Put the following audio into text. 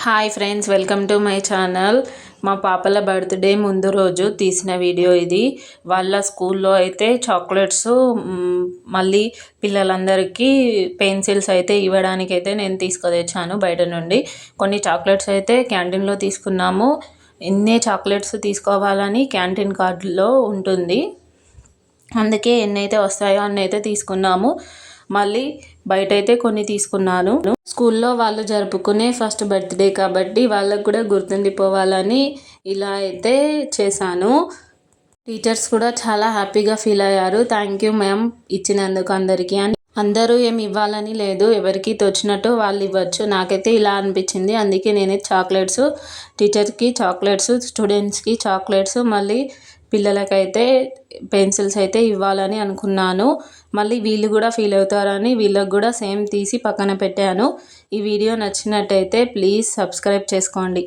Hi friends, welcome to my channel. మా పాపల birthday ముందు రోజు తీసిన వీడియో ఇది. వాళ్ళ స్కూల్లో అయితే చాక్లెట్స్, మళ్ళీ పిల్లలందరికీ పెన్సిల్స్ అయితే ఇవ్వడానికి అయితే నేను తీసుకొచ్చాను బయట నుండి. కొన్ని చాక్లెట్స్ అయితే క్యాంటీన్లో తీసుకున్నాము. ఎన్ని చాక్లెట్స్ తీసుకోవాలని క్యాంటీన్ కార్డులో ఉంటుంది, అందుకే ఎన్నైతే వస్తాయో అన్నైతే తీసుకున్నాము. మళ్ళీ బయట అయితే కొన్ని తీసుకున్నాను. స్కూల్లో వాళ్ళు జరుపుకునే ఫస్ట్ బర్త్డే కాబట్టి వాళ్ళకు కూడా గుర్తుండిపోవాలని ఇలా అయితే చేశాను. టీచర్స్ కూడా చాలా హ్యాపీగా ఫీల్ అయ్యారు. థ్యాంక్ యూ మ్యామ్ ఇచ్చినందుకు అందరికీ అని. అందరూ ఏమి ఇవ్వాలని లేదు, ఎవరికి తోచినట్టు వాళ్ళు ఇవ్వచ్చు. నాకైతే ఇలా అనిపించింది, అందుకే నేను చాక్లెట్స్, టీచర్కి చాక్లెట్స్, స్టూడెంట్స్కి చాక్లెట్స్, మళ్ళీ పిల్లలకైతే పెన్సిల్స్ అయితే ఇవ్వాలని అనుకున్నాను. మళ్ళీ వీళ్ళు కూడా ఫీల్ అవుతారని వీళ్ళకి కూడా సేమ్ తీసి పక్కన పెట్టాను. ఈ వీడియో నచ్చినట్టయితే ప్లీజ్ సబ్స్క్రైబ్ చేసుకోండి.